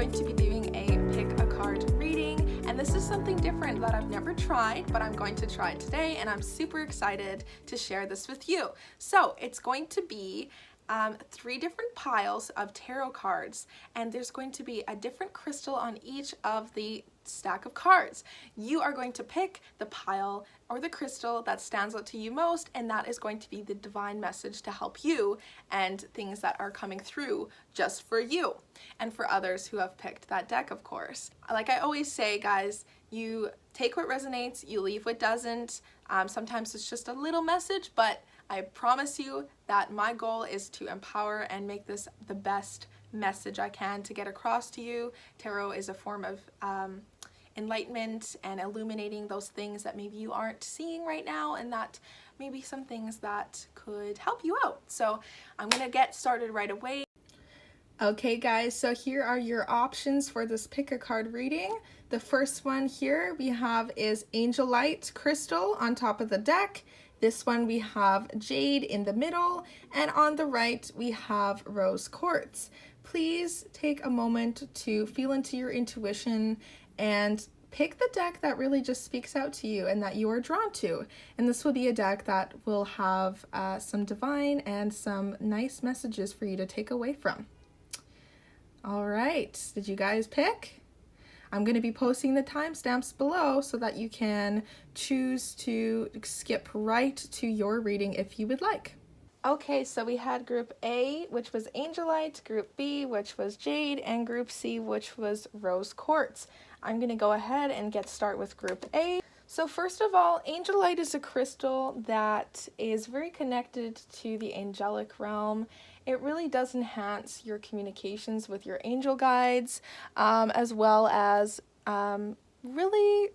going to be doing a pick a card reading, and this is something different that I've never tried, but I'm going to try today, and I'm super excited to share this with you. So it's going to be 3 different piles of tarot cards, and there's going to be a different crystal on each of the stack of cards. You are going to pick the pile or the crystal that stands out to you most, and that is going to be the divine message to help you and things that are coming through just for you and for others who have picked that deck, of course. Like I always say, guys, you take what resonates, you leave what doesn't. Sometimes it's just a little message, but I promise you that my goal is to empower and make this the best message I can to get across to you. Tarot is a form of enlightenment and illuminating those things that maybe you aren't seeing right now, and that maybe some things that could help you out. So I'm gonna get started right away. Okay guys, so here are your options for this pick a card reading. The first one here we have is Angelite crystal on top of the deck. This one we have jade in the middle, and on the right we have rose quartz. Please take a moment to feel into your intuition and pick the deck that really just speaks out to you and that you are drawn to. And this will be a deck that will have some divine and some nice messages for you to take away from. All right, did you guys pick? I'm going to be posting the timestamps below so that you can choose to skip right to your reading if you would like. Okay, so we had group A, which was Angelite, group B, which was Jade, and group C, which was Rose Quartz. I'm going to go ahead and get started with group A. So first of all, Angelite is a crystal that is very connected to the angelic realm. It really does enhance your communications with your angel guides, as well as really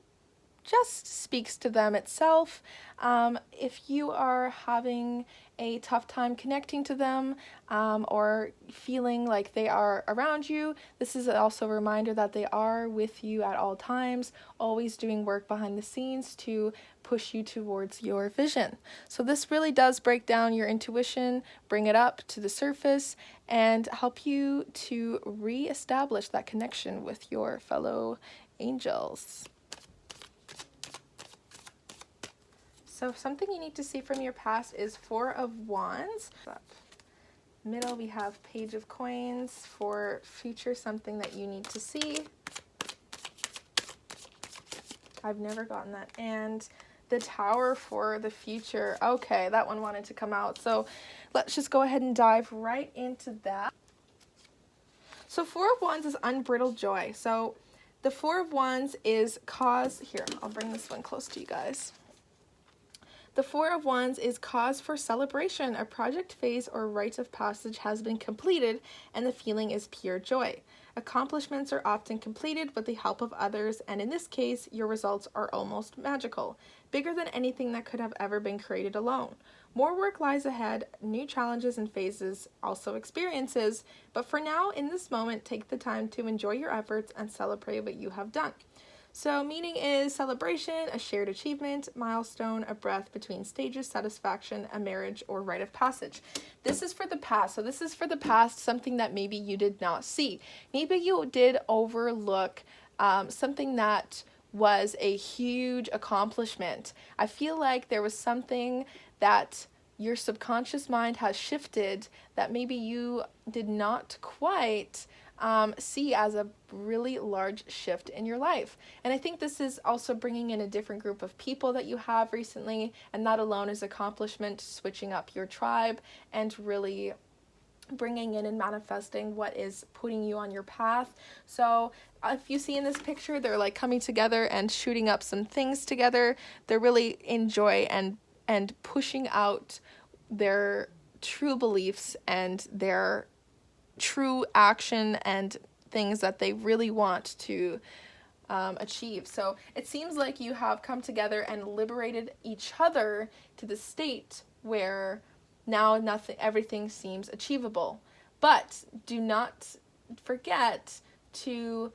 just speaks to them itself. If you are having a tough time connecting to them or feeling like they are around you, this is also a reminder that they are with you at all times, always doing work behind the scenes to push you towards your vision. So this really does break down your intuition, bring it up to the surface, and help you to re-establish that connection with your fellow angels. So something you need to see from your past is 4 of Wands. Middle we have Page of Coins. For future, something that you need to see. I've never gotten that. And the Tower for the future. Okay, that one wanted to come out. So let's just go ahead and dive right into that. So 4 of Wands is unbridled joy. So the 4 of Wands is cause. Here, I'll bring this one close to you guys. The 4 of Wands is cause for celebration. A project phase or rite of passage has been completed, and the feeling is pure joy. Accomplishments are often completed with the help of others, and in this case, your results are almost magical, bigger than anything that could have ever been created alone. More work lies ahead, new challenges and phases, also experiences, but for now, in this moment, take the time to enjoy your efforts and celebrate what you have done. So meaning is celebration, a shared achievement, milestone, a breath between stages, satisfaction, a marriage, or rite of passage. This is for the past. So this is for the past, something that maybe you did not see. Maybe you did overlook something that was a huge accomplishment. I feel like there was something that your subconscious mind has shifted that maybe you did not quite see as a really large shift in your life. And I think this is also bringing in a different group of people that you have recently, and that alone is accomplishment, switching up your tribe and really bringing in and manifesting what is putting you on your path. So if you see in this picture, they're like coming together and shooting up some things together. They're really in joy and pushing out their true beliefs and their true action and things that they really want to achieve. So it seems like you have come together and liberated each other to the state where now everything seems achievable. But do not forget to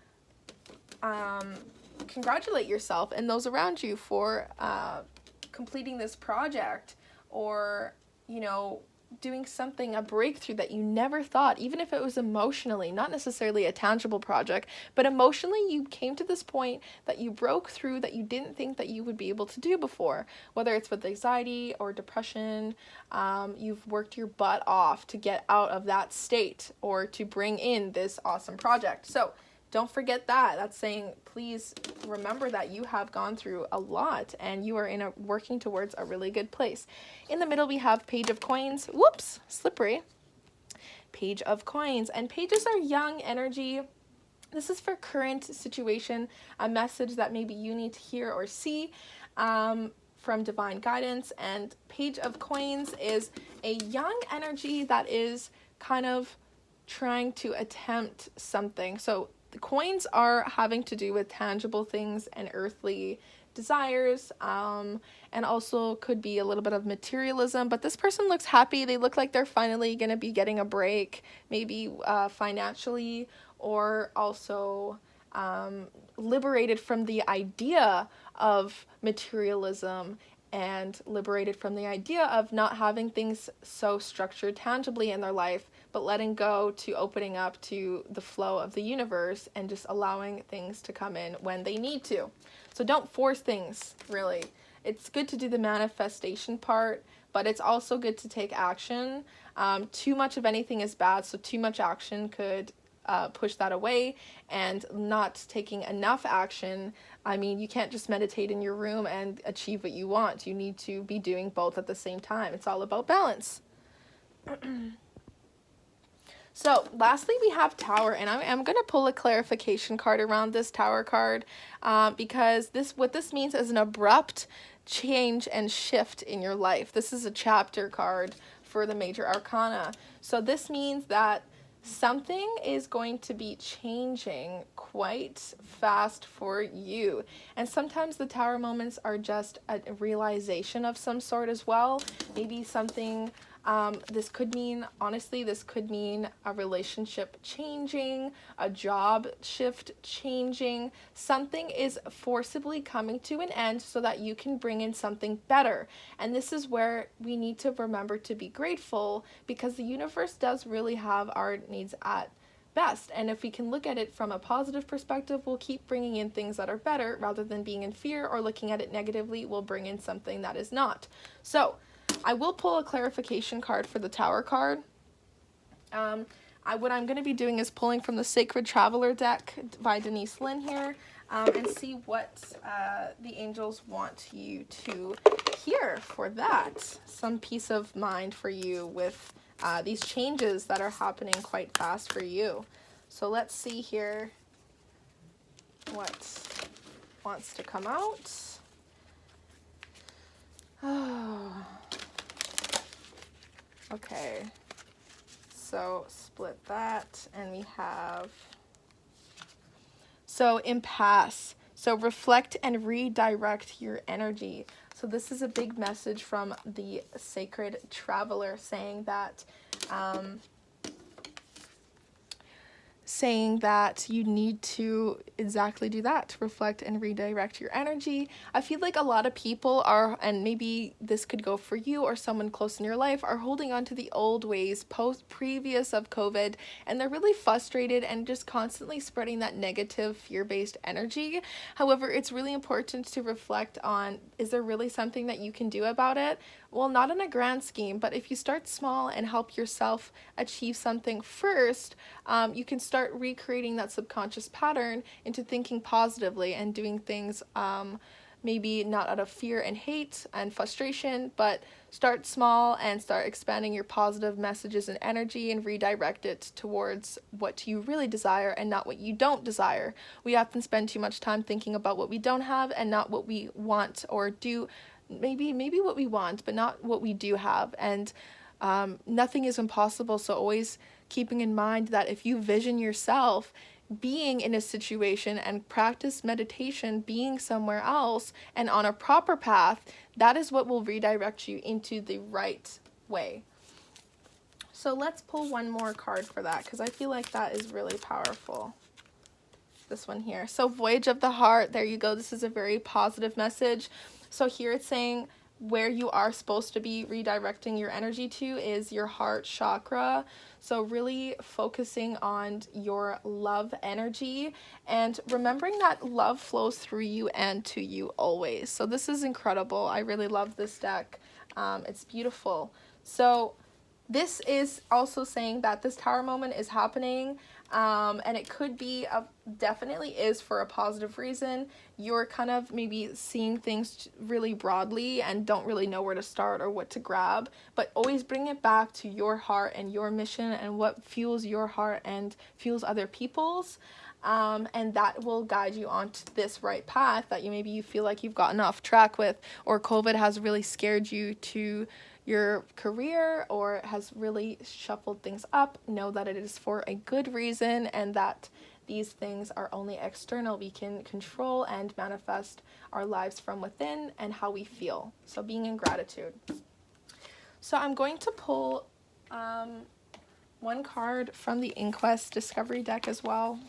congratulate yourself and those around you for completing this project, or doing something, a breakthrough that you never thought, even if it was emotionally, not necessarily a tangible project, but emotionally you came to this point that you broke through that you didn't think that you would be able to do before. Whether it's with anxiety or depression, you've worked your butt off to get out of that state or to bring in this awesome project. So don't forget that. That's saying, please remember that you have gone through a lot and you are working towards a really good place. In the middle, we have Page of Coins. Whoops, slippery. Page of Coins. And pages are young energy. This is for current situation, a message that maybe you need to hear or see from divine guidance. And Page of Coins is a young energy that is kind of trying to attempt something. So the coins are having to do with tangible things and earthly desires, and also could be a little bit of materialism, but this person looks happy. They look like they're finally going to be getting a break, maybe financially, or also liberated from the idea of materialism and liberated from the idea of not having things so structured tangibly in their life, but letting go to opening up to the flow of the universe and just allowing things to come in when they need to. So don't force things, really. It's good to do the manifestation part, but it's also good to take action. Too much of anything is bad, so too much action could push that away, and not taking enough action. I mean, you can't just meditate in your room and achieve what you want. You need to be doing both at the same time. It's all about balance. So lastly, we have Tower, and I'm going to pull a clarification card around this Tower card because what this means is an abrupt change and shift in your life. This is a chapter card for the major arcana. So this means that something is going to be changing quite fast for you. And sometimes the Tower moments are just a realization of some sort as well. Maybe something, this could mean a relationship changing, a job shift changing. Something is forcibly coming to an end so that you can bring in something better. And this is where we need to remember to be grateful, because the universe does really have our needs at best. And if we can look at it from a positive perspective, we'll keep bringing in things that are better rather than being in fear, or looking at it negatively, we'll bring in something that is not. So I will pull a clarification card for the Tower card. What I'm going to be doing is pulling from the Sacred Traveler deck by Denise Lynn here, and see what the angels want you to hear for that. Some peace of mind for you with these changes that are happening quite fast for you. So let's see here what wants to come out. Oh. Okay, so split that, and we have, so impasse. So reflect and redirect your energy. So this is a big message from the Sacred Traveler saying that you need to exactly do that, reflect and redirect your energy. I feel like a lot of people are, and maybe this could go for you or someone close in your life, are holding on to the old ways previous of COVID, and they're really frustrated and just constantly spreading that negative fear-based energy. However, it's really important to reflect on, is there really something that you can do about it? Well, not in a grand scheme, but if you start small and help yourself achieve something first, you can start recreating that subconscious pattern into thinking positively and doing things maybe not out of fear and hate and frustration, but start small and start expanding your positive messages and energy and redirect it towards what you really desire and not what you don't desire. We often spend too much time thinking about what we don't have and not what we want or do. Maybe what we want, but not what we do have. And nothing is impossible. So always keeping in mind that if you vision yourself being in a situation and practice meditation, being somewhere else and on a proper path, that is what will redirect you into the right way. So let's pull one more card for that, because I feel like that is really powerful. This one here. So Voyage of the Heart, there you go. This is a very positive message. So here it's saying where you are supposed to be redirecting your energy to is your heart chakra. So really focusing on your love energy and remembering that love flows through you and to you always. So this is incredible. I really love this deck. It's beautiful. So this is also saying that this tower moment is happening, and it could be, definitely is for a positive reason. You're kind of maybe seeing things really broadly and don't really know where to start or what to grab, but always bring it back to your heart and your mission and what fuels your heart and fuels other people's. And that will guide you onto this right path that you feel like you've gotten off track with, or COVID has really scared you to your career or has really shuffled things up. Know that it is for a good reason and that these things are only external. We can control and manifest our lives from within and how we feel. So being in gratitude. So I'm going to pull one card from the Inquest Discovery deck as well.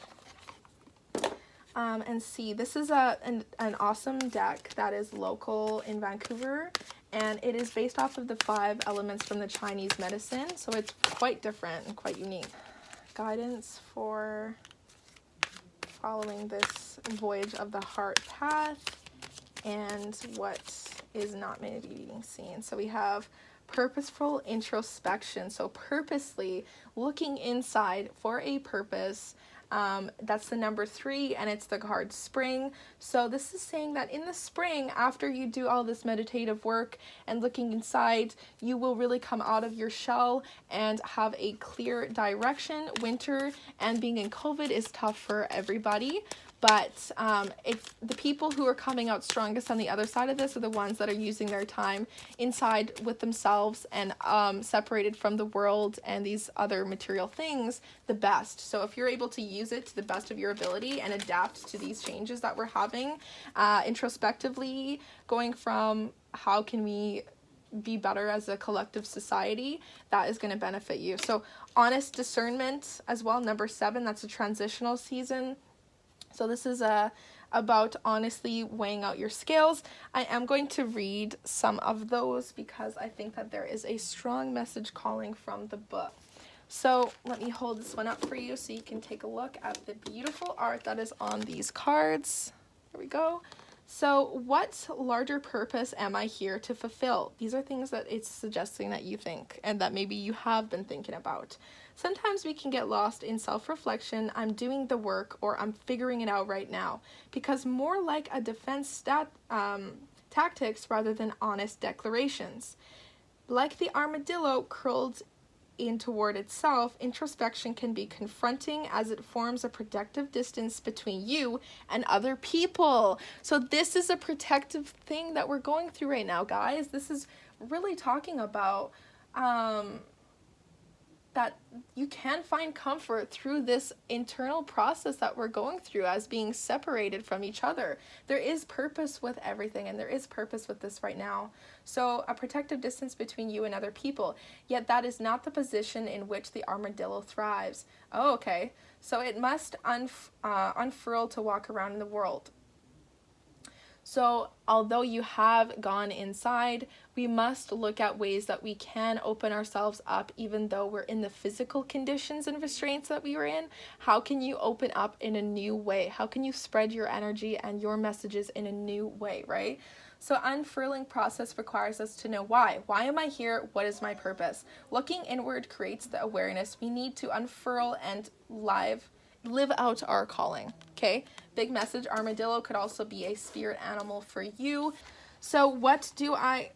And see, this is an awesome deck that is local in Vancouver, and it is based off of the 5 elements from the Chinese medicine, so it's quite different and quite unique. Guidance for following this voyage of the heart path and what is not maybe being seen. So we have purposeful introspection, so purposely looking inside for a purpose. That's the number 3, and it's the card spring. So this is saying that in the spring, after you do all this meditative work and looking inside, you will really come out of your shell and have a clear direction. Winter and being in COVID is tough for everybody, but it's the people who are coming out strongest on the other side of this are the ones that are using their time inside with themselves and separated from the world and these other material things the best. So if you're able to use it to the best of your ability and adapt to these changes that we're having, introspectively, going from how can we be better as a collective society, that is going to benefit you. So honest discernment as well, number 7, that's a transitional season. So this is about honestly weighing out your scales. I am going to read some of those because I think that there is a strong message calling from the book. So let me hold this one up for you so you can take a look at the beautiful art that is on these cards. Here we go. So what larger purpose am I here to fulfill? These are things that it's suggesting that you think and that maybe you have been thinking about. Sometimes we can get lost in self-reflection, I'm doing the work, or I'm figuring it out right now, because more like a defense tactics rather than honest declarations. Like the armadillo curled in toward itself, introspection can be confronting as it forms a protective distance between you and other people. So this is a protective thing that we're going through right now, guys. This is really talking about that you can find comfort through this internal process that we're going through as being separated from each other. There is purpose with everything, and there is purpose with this right now. So a protective distance between you and other people, yet that is not the position in which the armadillo thrives. Oh, okay. So it must unfurl to walk around in the world. So although you have gone inside, we must look at ways that we can open ourselves up even though we're in the physical conditions and restraints that we were in. How can you open up in a new way? How can you spread your energy and your messages in a new way, right? So unfurling process requires us to know why. Why am I here? What is my purpose? Looking inward creates the awareness we need to unfurl and live out our calling. Okay, big message. Armadillo could also be a spirit animal for you. So what do I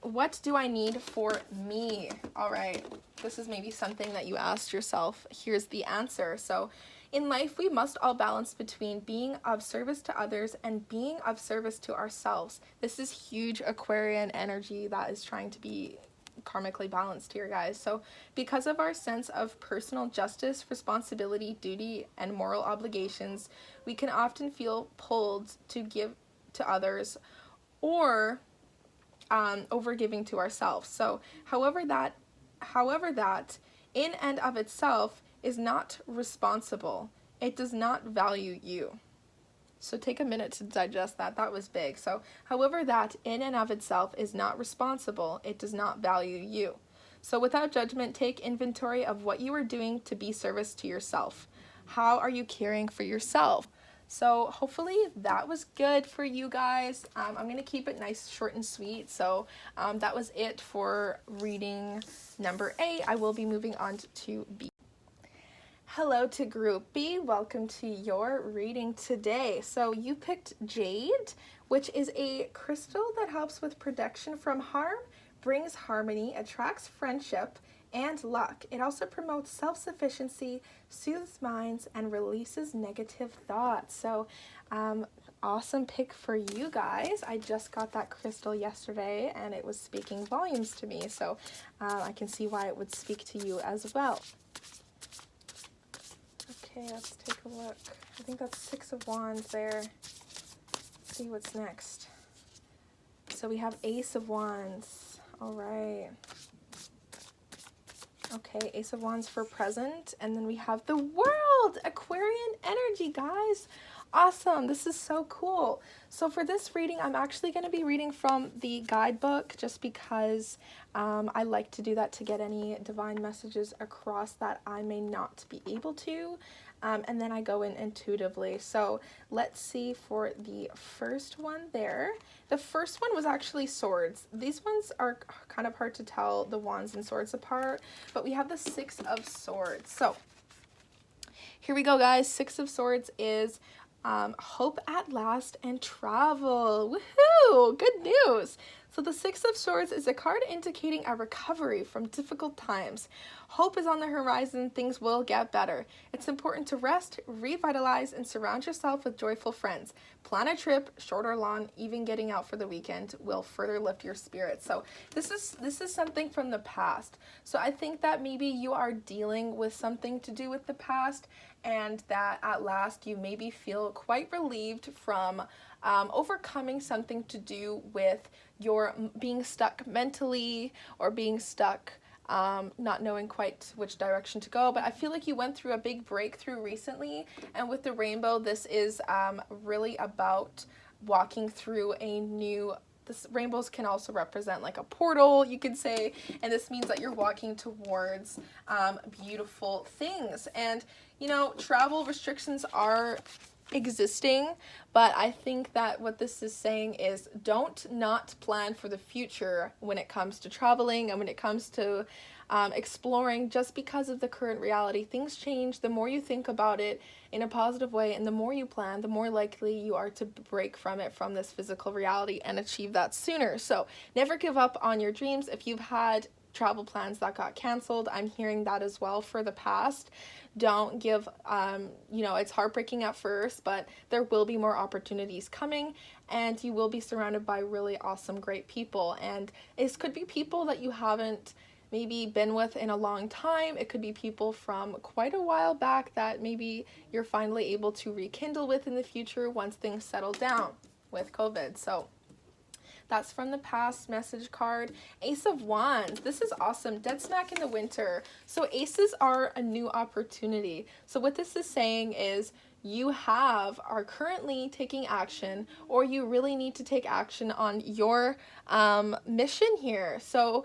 need for me? All right, this is maybe something that you asked yourself. Here's the answer. So in life, we must all balance between being of service to others and being of service to ourselves. This is huge Aquarian energy that is trying to be karmically balanced here, guys. So because of our sense of personal justice, responsibility, duty, and moral obligations, we can often feel pulled to give to others or over giving to ourselves. So however that in and of itself is not responsible, it does not value you. So take a minute to digest that. That was big. So, however, that in and of itself is not responsible, it does not value you. So without judgment, take inventory of what you are doing to be service to yourself. How are you caring for yourself? So hopefully that was good for you guys. I'm going to keep it nice, short, and sweet. So that was it for reading number A. I will be moving on to B. Hello to Group B. Welcome to your reading today. So you picked Jade, which is a crystal that helps with protection from harm, brings harmony, attracts friendship, and luck. It also promotes self-sufficiency, soothes minds, and releases negative thoughts. So awesome pick for you guys. I just got that crystal yesterday and it was speaking volumes to me. So I can see why it would speak to you as well. Okay, let's take a look. I think that's 6 of Wands there. Let's see what's next. So we have Ace of Wands. All right. Okay, Ace of Wands for present. And then we have the World, Aquarian energy, guys. Awesome. This is so cool. So for this reading, I'm actually going to be reading from the guidebook just because I like to do that to get any divine messages across that I may not be able to. And then I go in intuitively. So let's see for the first one there. The first one was actually swords. These ones are kind of hard to tell the wands and swords apart, but we have the 6 of swords. So here we go, guys. 6 of swords is hope at last and travel. Woohoo! Good news. So the 6 of Swords is a card indicating a recovery from difficult times. Hope is on the horizon. Things will get better. It's important to rest, revitalize, and surround yourself with joyful friends. Plan a trip, short or long, even getting out for the weekend will further lift your spirits. So this is something from the past. So I think that maybe you are dealing with something to do with the past, and that at last you maybe feel quite relieved from overcoming something to do with your being stuck mentally or being stuck not knowing quite which direction to go. But I feel like you went through a big breakthrough recently, and with the rainbow, this is really about walking through a new rainbows can also represent like a portal, you could say, and this means that you're walking towards beautiful things. And you know, travel restrictions are existing, but I think that what this is saying is don't not plan for the future when it comes to traveling and when it comes to exploring, just because of the current reality. Things change. The more you think about it in a positive way and the more you plan, the more likely you are to break from it, from this physical reality, and achieve that sooner. So never give up on your dreams. If you've had travel plans that got canceled, I'm hearing that as well for the past. Don't give, you know, it's heartbreaking at first, but there will be more opportunities coming, and you will be surrounded by really awesome, great people. And it could be people that you haven't maybe been with in a long time. It could be people from quite a while back that maybe you're finally able to rekindle with in the future once things settle down with COVID. So that's from the past message card. Ace of Wands. This is awesome. Dead smack in the winter. So aces are a new opportunity. So what this is saying is you are currently taking action, or you really need to take action on your mission here. So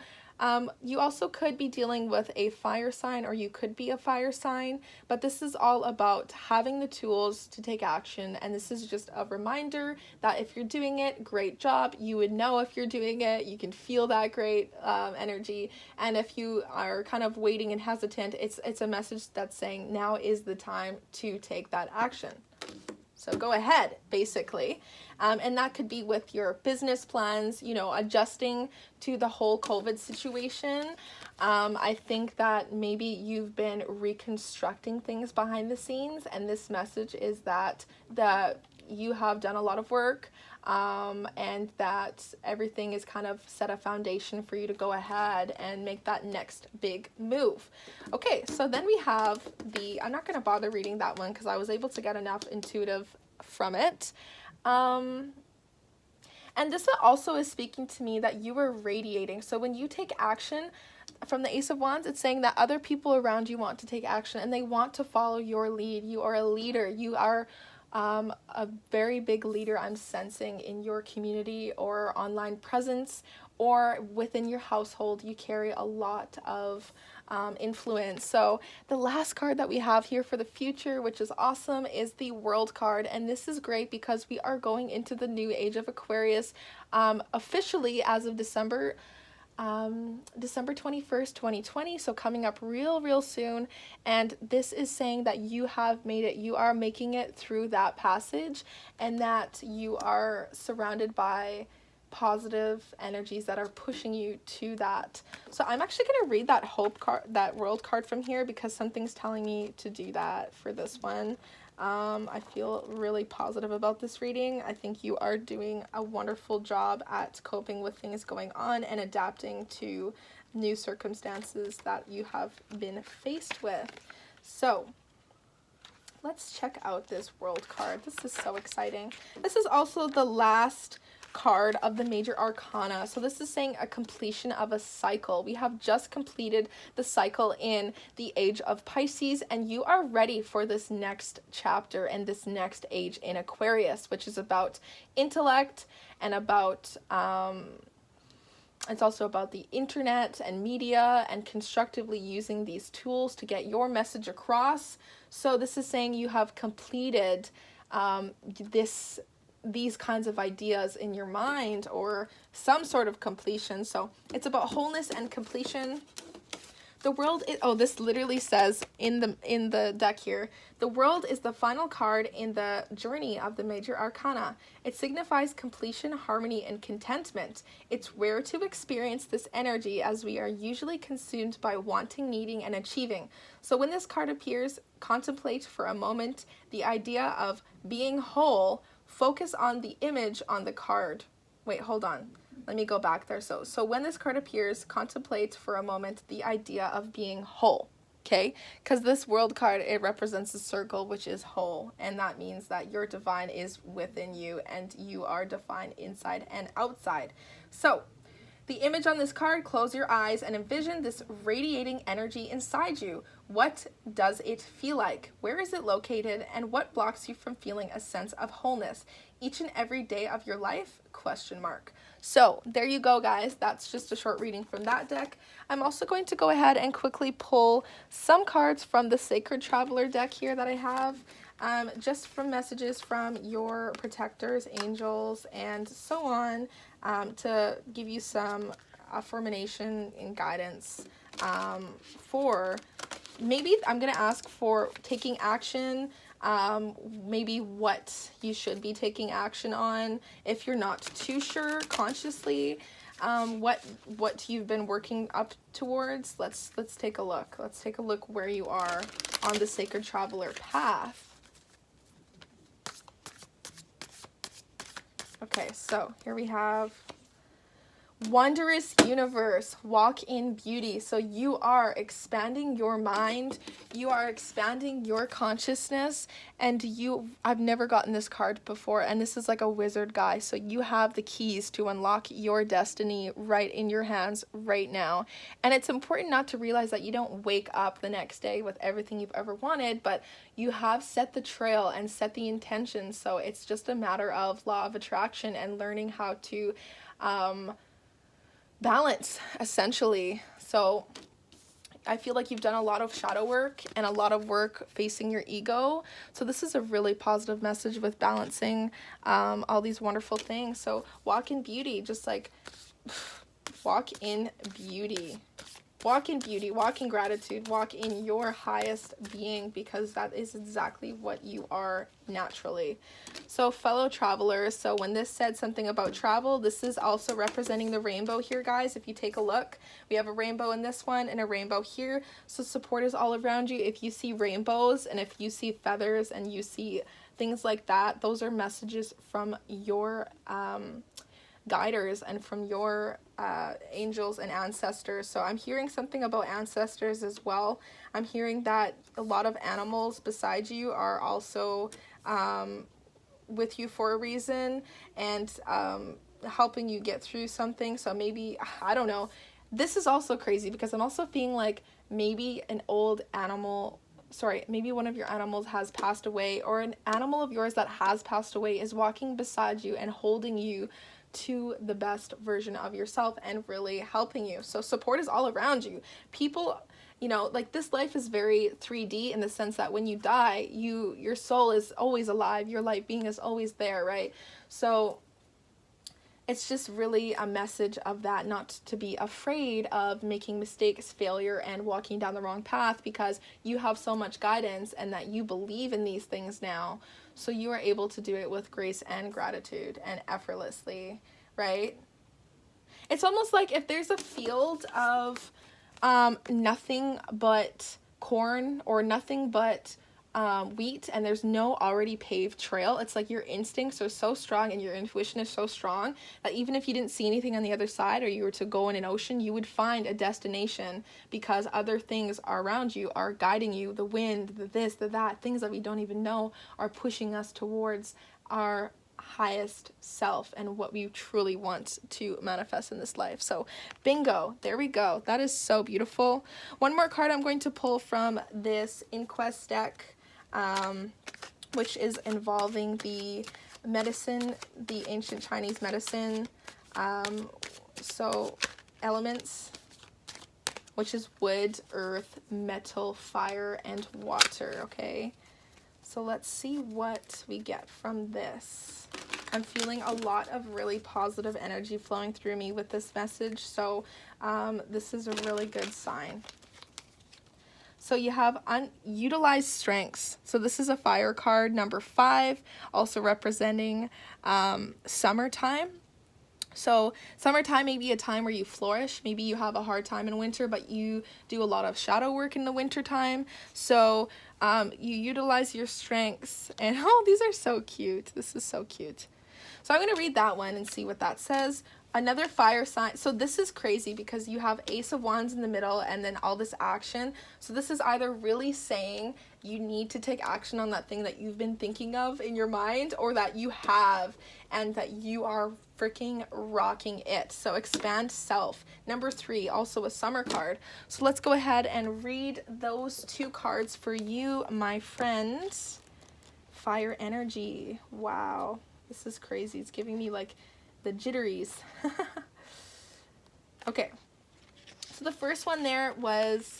you also could be dealing with a fire sign, or you could be a fire sign, but this is all about having the tools to take action. And this is just a reminder that if you're doing it, great job. You would know if you're doing it. You can feel that great energy. And if you are kind of waiting and hesitant, it's a message that's saying now is the time to take that action. So go ahead, basically. And that could be with your business plans, you know, adjusting to the whole COVID situation. I think that maybe you've been reconstructing things behind the scenes, and this message is that you have done a lot of work, and that everything is kind of set a foundation for you to go ahead and make that next big move. Okay, so then we have I'm not going to bother reading that one because I was able to get enough intuitive from it. And this also is speaking to me that you are radiating. So when you take action from the Ace of Wands, it's saying that other people around you want to take action and they want to follow your lead. You are a leader. You are a very big leader I'm sensing in your community or online presence, or within your household. You carry a lot of influence. So the last card that we have here for the future, which is awesome, is the World card. And this is great because we are going into the new age of Aquarius officially as of December 21st, 2020, so coming up real soon. And this is saying that you have made it, you are making it through that passage, and that you are surrounded by positive energies that are pushing you to that. So I'm actually going to read that hope card, that World card from here, because something's telling me to do that for this one. I feel really positive about this reading. I think you are doing a wonderful job at coping with things going on and adapting to new circumstances that you have been faced with. So let's check out this World card. This is so exciting. This is also the last card of the major arcana. So this is saying a completion of a cycle. We have just completed the cycle in the age of Pisces, and you are ready for this next chapter and this next age in Aquarius, which is about intellect and about it's also about the internet and media and constructively using these tools to get your message across. So this is saying you have completed these kinds of ideas in your mind, or some sort of completion. So it's about wholeness and completion. The world is, oh, this literally says in the deck here, the world is the final card in the journey of the major arcana. It signifies completion, harmony, and contentment. It's rare to experience this energy, as we are usually consumed by wanting, needing, and achieving. So when this card appears, contemplate for a moment the idea of being whole. Focus on the image on the card. Wait, hold on. Let me go back there. So when this card appears, contemplate for a moment the idea of being whole, okay? Because this World card, it represents a circle, which is whole, and that means that your divine is within you, and you are divine inside and outside. So the image on this card, close your eyes and envision this radiating energy inside you. What does it feel like? Where is it located? And what blocks you from feeling a sense of wholeness each and every day of your life? Question mark. So there you go, guys. That's just a short reading from that deck. I'm also going to go ahead and quickly pull some cards from the Sacred Traveler deck here that I have. Just from messages from your protectors, angels, and so on, to give you some affirmation and guidance for maybe I'm going to ask for taking action, maybe what you should be taking action on if you're not too sure consciously, what you've been working up towards. Let's take a look. Let's take a look where you are on the Sacred Traveler path. Okay, so here we have Wondrous Universe, walk in beauty. So you are expanding your mind, you are expanding your consciousness, and I've never gotten this card before, and this is like a wizard guy. So you have the keys to unlock your destiny right in your hands right now. And it's important not to realize that you don't wake up the next day with everything you've ever wanted, but you have set the trail and set the intention. So it's just a matter of law of attraction and learning how to balance, essentially. So I feel like you've done a lot of shadow work and a lot of work facing your ego. So this is a really positive message with balancing all these wonderful things. So walk in beauty, just like walk in beauty. Walk in beauty, walk in gratitude, walk in your highest being, because that is exactly what you are naturally. So fellow travelers, so when this said something about travel, this is also representing the rainbow here, guys. If you take a look, we have a rainbow in this one and a rainbow here. So support is all around you. If you see rainbows and if you see feathers and you see things like that, those are messages from your guiders and from your angels and ancestors. So I'm hearing something about ancestors as well. I'm hearing that a lot of animals beside you are also with you for a reason and helping you get through something. So maybe, I don't know. This is also crazy because I'm also feeling like maybe an old animal maybe one of your animals has passed away, or an animal of yours that has passed away is walking beside you and holding you to the best version of yourself and really helping you. So support is all around you. People, like, this life is very 3D in the sense that when you die, your soul is always alive, your light being is always there, right? So it's just really a message of that, not to be afraid of making mistakes, failure, and walking down the wrong path, because you have so much guidance and that you believe in these things now. So you are able to do it with grace and gratitude and effortlessly, right? It's almost like if there's a field of nothing but corn or nothing but wheat, and there's no already paved trail, it's like your instincts are so strong and your intuition is so strong that even if you didn't see anything on the other side, or you were to go in an ocean, you would find a destination because other things around you are guiding you. The wind, the this, the that, things that we don't even know are pushing us towards our highest self and what we truly want to manifest in this life. So bingo, there we go. That is so beautiful. One more card I'm going to pull from this Inquest deck, which is involving the medicine, the ancient Chinese medicine, so elements, which is wood, earth, metal, fire, and water. Okay, so let's see what we get from this. I'm feeling a lot of really positive energy flowing through me with this message, so this is a really good sign. So you have unutilized strengths. So this is a fire card, number 5, also representing summertime. So summertime may be a time where you flourish. Maybe you have a hard time in winter, but you do a lot of shadow work in the winter time. So you utilize your strengths. And oh, these are so cute. This is so cute. So I'm going to read that one and see what that says. Another fire sign. So this is crazy because you have Ace of Wands in the middle and then all this action. So this is either really saying you need to take action on that thing that you've been thinking of in your mind, or that you have and that you are freaking rocking it. So expand self. Number 3, also a summer card. So let's go ahead and read those 2 cards for you, my friends. Fire energy. Wow. This is crazy. It's giving me like the jitteries. Okay, so the first one there was,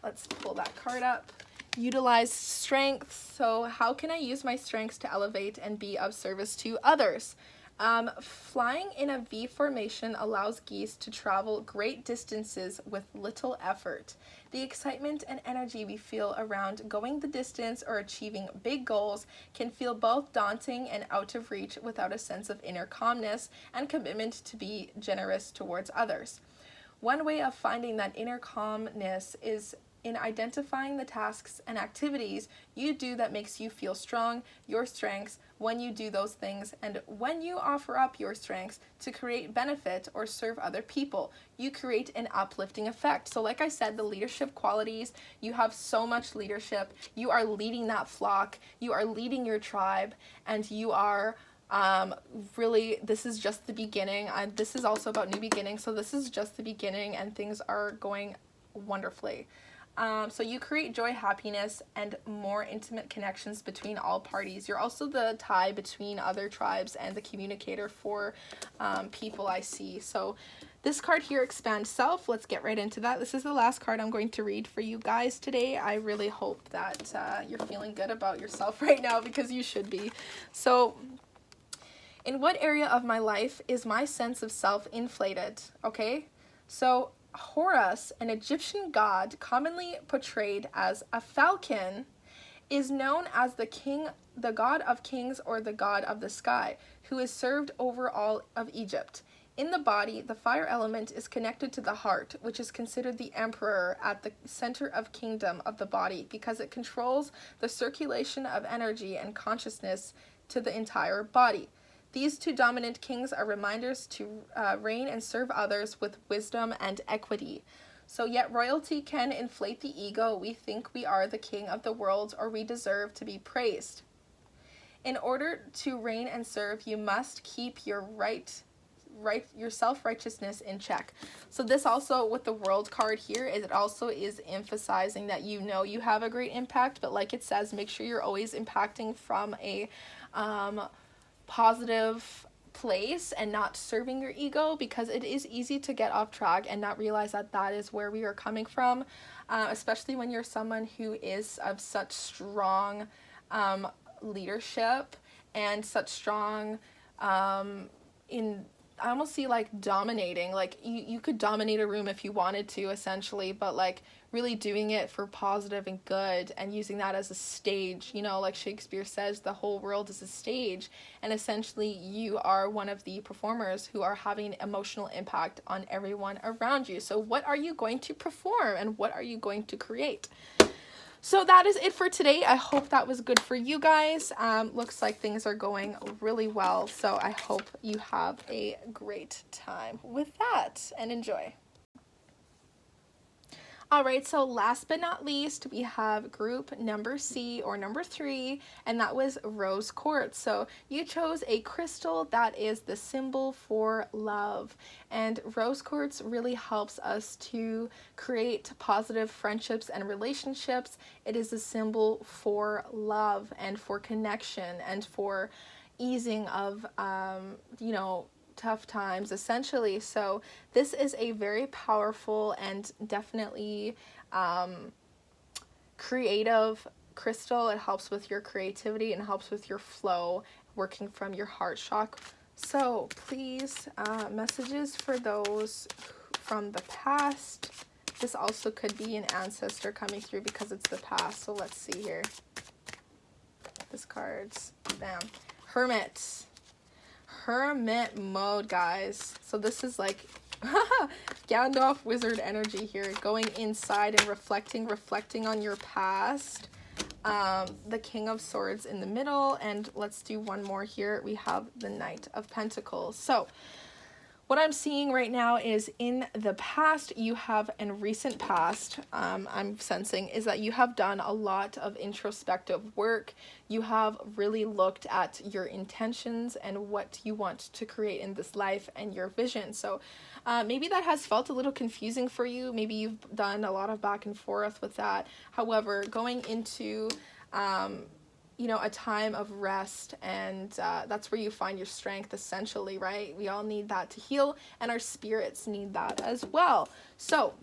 let's pull that card up, utilize strengths. So how can I use my strengths to elevate and be of service to others? Flying in a V formation allows geese to travel great distances with little effort. The excitement and energy we feel around going the distance or achieving big goals can feel both daunting and out of reach without a sense of inner calmness and commitment to be generous towards others. One way of finding that inner calmness is in identifying the tasks and activities you do that makes you feel strong, your strengths, when you do those things, and when you offer up your strengths to create benefit or serve other people, you create an uplifting effect. So like I said, the leadership qualities, you have so much leadership, you are leading that flock, you are leading your tribe, and you are really, this is just the beginning. This is also about new beginnings, so this is just the beginning and things are going wonderfully. So you create joy, happiness, and more intimate connections between all parties. You're also the tie between other tribes and the communicator for people I see. So this card here, expand self. Let's get right into that. This is the last card I'm going to read for you guys today. I really hope that you're feeling good about yourself right now, because you should be. So in what area of my life is my sense of self inflated? Okay, so Horus, an Egyptian god commonly portrayed as a falcon, is known as the god of kings, or the god of the sky, who is served over all of Egypt. In the body, the fire element is connected to the heart, which is considered the emperor at the center of kingdom of the body, because it controls the circulation of energy and consciousness to the entire body. These 2 dominant kings are reminders to reign and serve others with wisdom and equity. So yet royalty can inflate the ego. We think we are the king of the world, or we deserve to be praised. In order to reign and serve, you must keep your right your self-righteousness in check. So this also, with the World card here, is it also is emphasizing that you know you have a great impact, but like it says, make sure you're always impacting from a positive place and not serving your ego, because it is easy to get off track and not realize that that is where we are coming from, especially when you're someone who is of such strong leadership and such strong in I almost see like dominating, like you could dominate a room if you wanted to, essentially, but like really doing it for positive and good and using that as a stage, you know, like Shakespeare says, the whole world is a stage, and essentially you are one of the performers who are having emotional impact on everyone around you. So what are you going to perform and what are you going to create? So that is it for today. I hope that was good for you guys. Looks like things are going really well. So I hope you have a great time with that and enjoy. All right, so last but not least, we have group number C, or number 3, and that was rose quartz. So you chose a crystal that is the symbol for love, and rose quartz really helps us to create positive friendships and relationships. It is a symbol for love and for connection and for easing of, you know, tough times, essentially. So this is a very powerful and definitely creative crystal. It helps with your creativity and helps with your flow, working from your heart chakra. So please, messages for those from the past. This also could be an ancestor coming through because it's the past. So let's see here. This card's, bam, Hermit. Hermit mode, guys. So this is like Gandalf wizard energy here, going inside and reflecting on your past. The King of Swords in the middle, and let's do one more here. We have the Knight of Pentacles. So what I'm seeing right now is in the past, you have, in recent past, I'm sensing, is that you have done a lot of introspective work. You have really looked at your intentions and what you want to create in this life and your vision. So maybe that has felt a little confusing for you. Maybe you've done a lot of back and forth with that. However, going into you know, a time of rest, and that's where you find your strength, essentially, right? We all need that to heal, and our spirits need that as well. So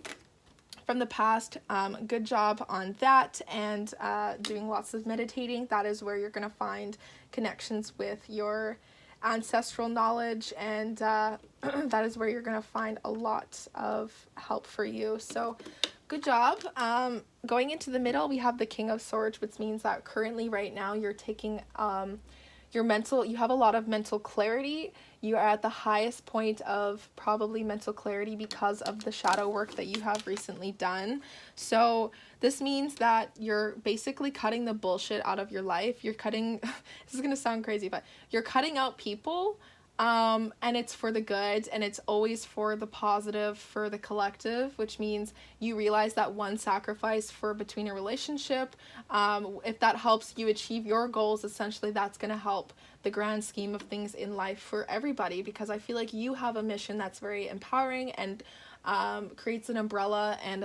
from the past, good job on that, and doing lots of meditating. That is where you're going to find connections with your ancestral knowledge, and that is where you're going to find a lot of help for you. So good job. Going into the middle, we have the King of Swords, which means that currently right now you're taking you have a lot of mental clarity. You are at the highest point of probably mental clarity because of the shadow work that you have recently done. So this means that you're basically cutting the bullshit out of your life. You're cutting, this is going to sound crazy, but you're cutting out people. And it's for the good, and it's always for the positive, for the collective, which means you realize that one sacrifice for between a relationship, if that helps you achieve your goals, essentially that's going to help the grand scheme of things in life for everybody, because I feel like you have a mission that's very empowering and creates an umbrella and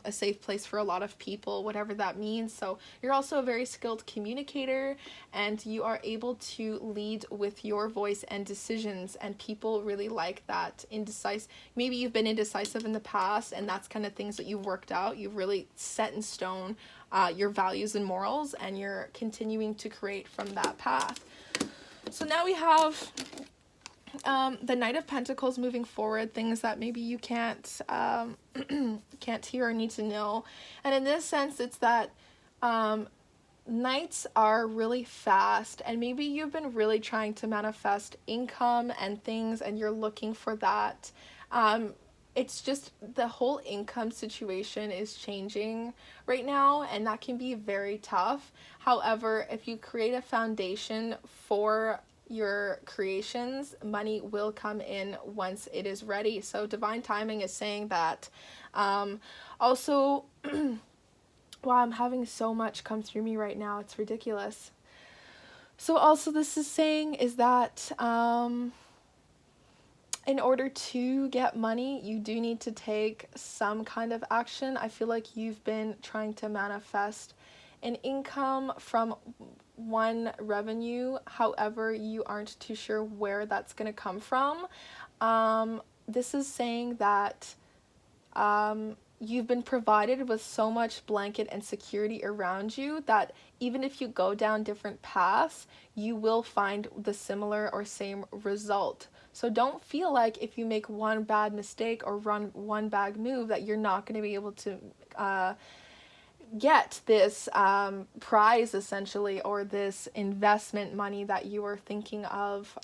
a safe place for a lot of people, whatever that means. So you're also a very skilled communicator, and you are able to lead with your voice and decisions, and people really like that. Maybe you've been indecisive in the past, and that's kind of things that you've worked out. You've really set in stone your values and morals, and you're continuing to create from that path. So now we have the Knight of Pentacles moving forward, things that maybe you can't hear or need to know. And in this sense, it's that Knights are really fast, and maybe you've been really trying to manifest income and things, and you're looking for that. It's just the whole income situation is changing right now, and that can be very tough. However, if you create a foundation for your creations, money will come in once it is ready. So divine timing is saying that. Also, wow, I'm having so much come through me right now. It's ridiculous. So also this is saying is that in order to get money, you do need to take some kind of action. I feel like you've been trying to manifest an income from one revenue. However, you aren't too sure where that's going to come from. This is saying that you've been provided with so much blanket and security around you that even if you go down different paths, you will find the similar or same result. So don't feel like if you make one bad mistake or run one bad move that you're not going to be able to get this prize essentially, or this investment money that you are thinking of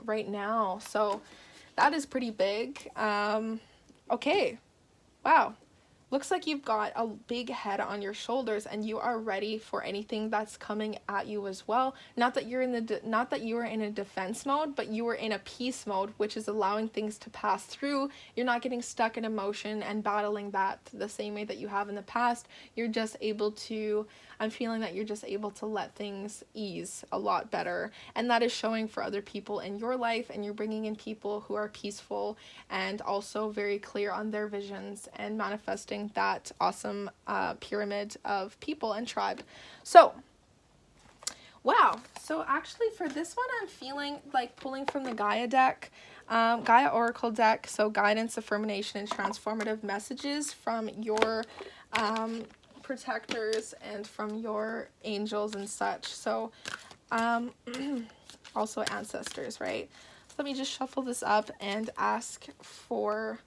right now. So that is pretty big. Okay. Wow. Looks like you've got a big head on your shoulders and you are ready for anything that's coming at you as well. Not that you're not that you are in a defense mode, but you are in a peace mode, which is allowing things to pass through. You're not getting stuck in emotion and battling that the same way that you have in the past. You're just able to, I'm feeling that you're just able to let things ease a lot better. And that is showing for other people in your life, and you're bringing in people who are peaceful and also very clear on their visions and manifesting that awesome pyramid of people and tribe. So, wow. So actually for this one, I'm feeling like pulling from the Gaia deck, Gaia Oracle deck. So guidance, affirmation, and transformative messages from your protectors and from your angels and such. So also ancestors, right? So let me just shuffle this up and ask for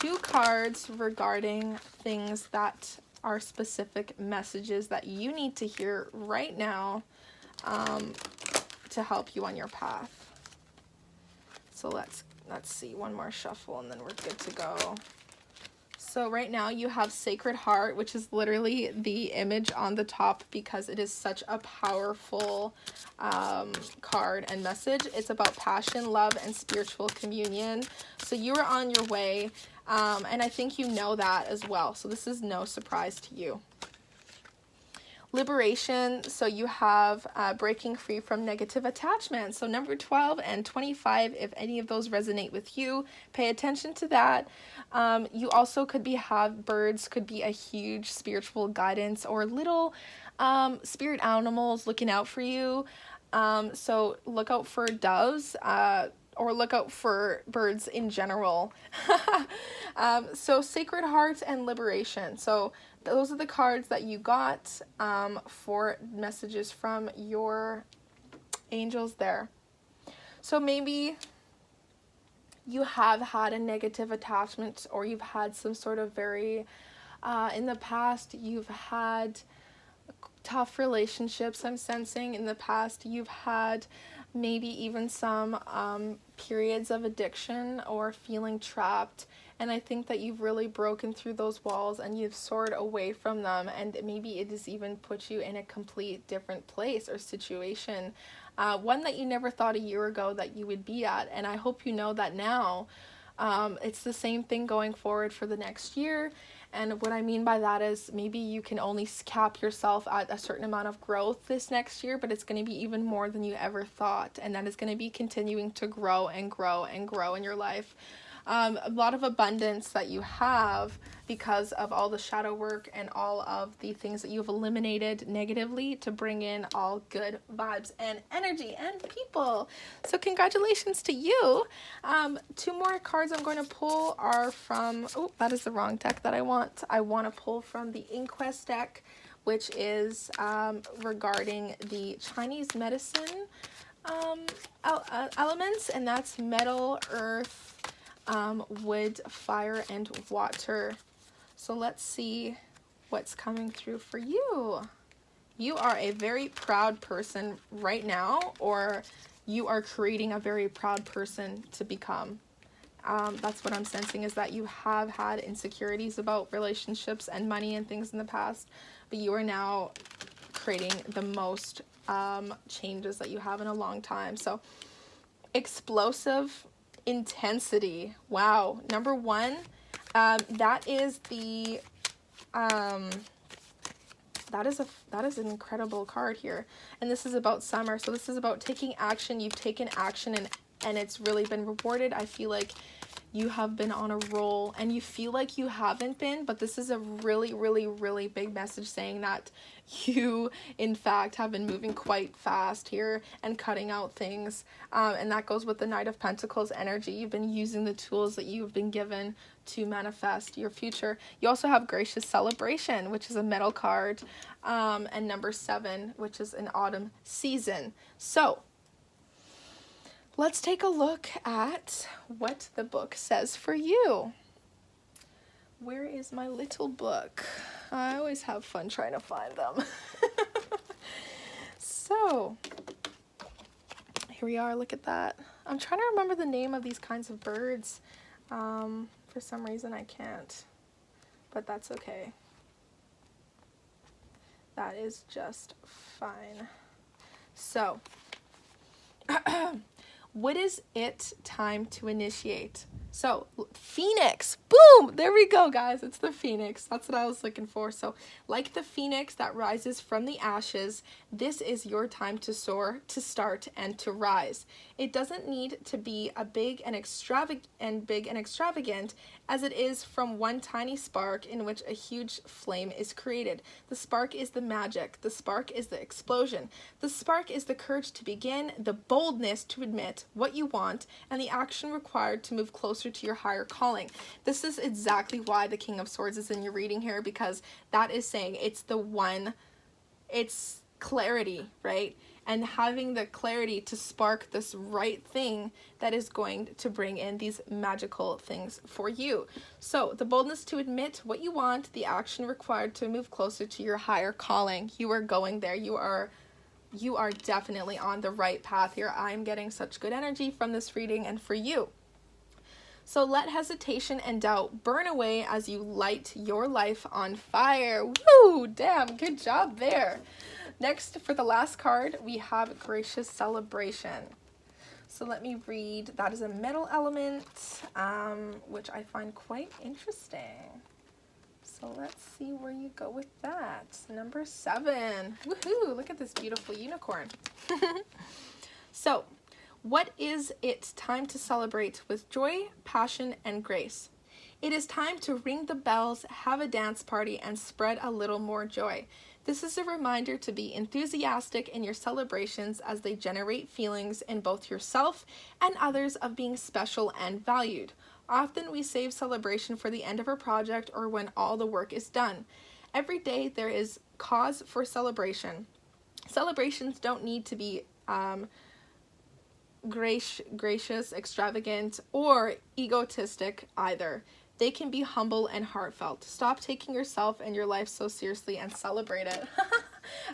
2 cards regarding things that are specific messages that you need to hear right now to help you on your path. So let's see, one more shuffle and then we're good to go. So right now you have Sacred Heart, which is literally the image on the top because it is such a powerful card and message. It's about passion, love, and spiritual communion. So you are on your way, and I think you know that as well. So this is no surprise to you. Liberation, so you have breaking free from negative attachment. So number 12 and 25, if any of those resonate with you, pay attention to that. You also could have birds, could be a huge spiritual guidance, or little spirit animals looking out for you. So look out for doves, or look out for birds in general. So Sacred Heart and Liberation. So those are the cards that you got for messages from your angels there. So maybe you have had a negative attachment, or you've had some sort of very, in the past, you've had tough relationships, I'm sensing. In the past, you've had maybe even some periods of addiction or feeling trapped. And I think that you've really broken through those walls and you've soared away from them. And maybe it has even put you in a complete different place or situation. One that you never thought a year ago that you would be at. And I hope you know that now. It's the same thing going forward for the next year. And what I mean by that is maybe you can only cap yourself at a certain amount of growth this next year, but it's going to be even more than you ever thought. And that is going to be continuing to grow and grow and grow in your life. A lot of abundance that you have because of all the shadow work and all of the things that you've eliminated negatively to bring in all good vibes and energy and people. So congratulations to you. 2 more cards I'm going to pull are from, oh, that is the wrong deck that I want. I want to pull from the Inquest deck, which is regarding the Chinese medicine elements, and that's metal, earth, wood, fire, and water. So let's see what's coming through for you. You are a very proud person right now, or you are creating a very proud person to become. That's what I'm sensing, is that you have had insecurities about relationships and money and things in the past, but you are now creating the most changes that you have in a long time. So explosive intensity. Wow. Number 1, that is the that is an incredible card here, and this is about summer. So this is about taking action. You've taken action in and it's really been rewarded. I feel like you have been on a roll and you feel like you haven't been, but this is a really, really, really big message saying that you, in fact, have been moving quite fast here and cutting out things. And that goes with the Knight of Pentacles energy. You've been using the tools that you've been given to manifest your future. You also have Gracious Celebration, which is a metal card, and number 7, which is an autumn season. So let's take a look at what the book says for you. Where is my little book? I always have fun trying to find them. So, here we are, look at that. I'm trying to remember the name of these kinds of birds. For some reason I can't, but that's okay. That is just fine. So, what is it time to initiate? So, Phoenix, boom, there we go, guys. It's the Phoenix. That's what I was looking for. So, like the Phoenix that rises from the ashes, this is your time to soar, to start, and to rise. It doesn't need to be a big and extravagant as it is from one tiny spark in which a huge flame is created. The spark is the magic. The spark is the explosion. The spark is the courage to begin, the boldness to admit what you want, and the action required to move closer to your higher calling. This is exactly why the King of Swords is in your reading here, because that is saying it's clarity, right? And having the clarity to spark this right thing that is going to bring in these magical things for you. So the boldness to admit what you want, the action required to move closer to your higher calling. You are going there. You are definitely on the right path here. I'm getting such good energy from this reading and for you. So let hesitation and doubt burn away as you light your life on fire. Woo! Damn, good job there. Next, for the last card, we have Gracious Celebration. So let me read. That is a metal element, which I find quite interesting. So let's see where you go with that. Number 7. Woohoo! Look at this beautiful unicorn. So, what is it time to celebrate with joy, passion, and grace? It is time to ring the bells, have a dance party, and spread a little more joy. This is a reminder to be enthusiastic in your celebrations as they generate feelings in both yourself and others of being special and valued. Often we save celebration for the end of a project or when all the work is done. Every day there is cause for celebration. Celebrations don't need to be gracious, extravagant, or egotistic either. They can be humble and heartfelt. Stop taking yourself and your life so seriously and celebrate it.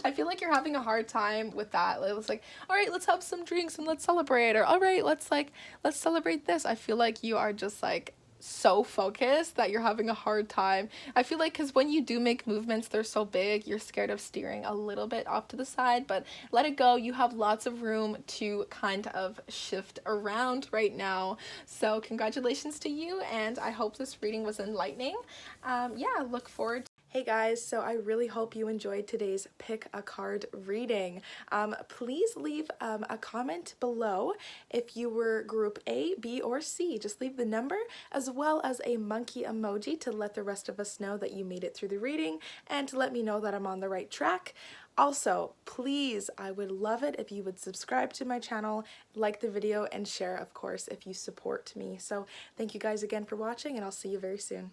I feel like you're having a hard time with that. It's like, all right, let's have some drinks and let's celebrate. Or all right, let's celebrate this. I feel like you are just like so focused that you're having a hard time. I feel like because when you do make movements, they're so big, you're scared of steering a little bit off to the side, but let it go. You have lots of room to kind of shift around right now. So congratulations to you, and I hope this reading was enlightening. Yeah, look forward to. Hey guys, so I really hope you enjoyed today's pick a card reading. Please leave a comment below if you were group A, B, or C. Just leave the number as well as a monkey emoji to let the rest of us know that you made it through the reading and to let me know that I'm on the right track. Also, please, I would love it if you would subscribe to my channel, like the video, and share, of course, if you support me. So thank you guys again for watching, and I'll see you very soon.